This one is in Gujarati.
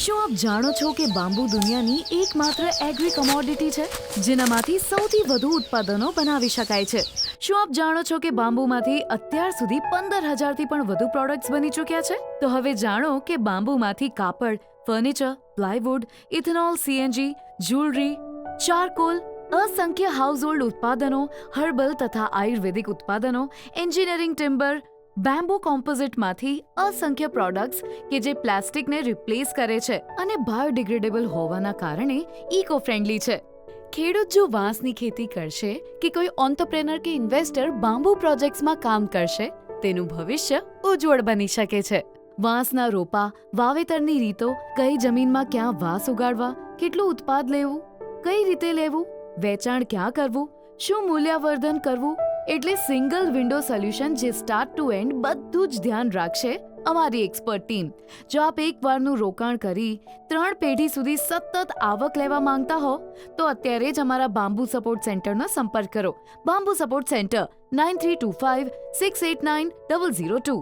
શું આપ જાણો છો કે બાંબુ દુનિયાની એકમાત્ર એગ્રી કમોડિટી છે જેનામાંથી સૌથી વધુ ઉત્પાદનો બનાવી શકાય છે? શું આપ જાણો છો કે બાંબુમાંથી અત્યાર સુધી 15,000થી પણ વધુ પ્રોડક્ટ્સ બની ચૂક્યા છે? તો હવે જાણો કે બાંબુમાંથી કાપડ, furniture, plywood, ethanol, CNG, jewellery, charcoal, અસંખ્ય હાઉસહોલ્ડ ઉત્પાદનો, હર્બલ તથા આયુર્વેદિક ઉત્પાદનો, એન્જિનિયરિંગ ટિમ્બર, બેમ્બુ કોમ્પોઝિટમાંથી અસંખ્ય પ્રોડક્ટ્સ કે જે પ્લાસ્ટિકને રિપ્લેસ કરે છે અને બાયોડિગ્રેડેબલ હોવાના કારણે ઇકો ફ્રેન્ડલી છે. ખેડૂત જો વાંસની ખેતી કરશે કે કોઈ ઓન્ટરપ્રેનર કે ઇન્વેસ્ટર બાંબુ પ્રોજેક્ટ્સમાં કામ કરશે, તેનું ભવિષ્ય ઉજ્જવળ બની શકે છે. વાંસના રોપા, વાવેતરની રીતો, કઈ જમીનમાં ક્યાં વાંસ ઉગાડવા, કેટલું ઉત્પાદ લેવું, કઈ રીતે લેવું, વેચાણ ક્યાં કરવું, શું મૂલ્યવર્ધન કરવું, એટલે સિંગલ વિન્ડો સોલ્યુશન જે સ્ટાર્ટ ટુ એન્ડ બધું જ ધ્યાન રાખશે અમારી એક્સપર્ટ ટીમ. જો આપ એકવારનું રોકાણ કરી 3 પેઢી સુધી સતત આવક લેવા માંગતા હો તો અત્યારે જ અમારા બાંબુ સપોર્ટ સેન્ટરનો સંપર્ક કરો. Bamboo support centre 9325 689 002.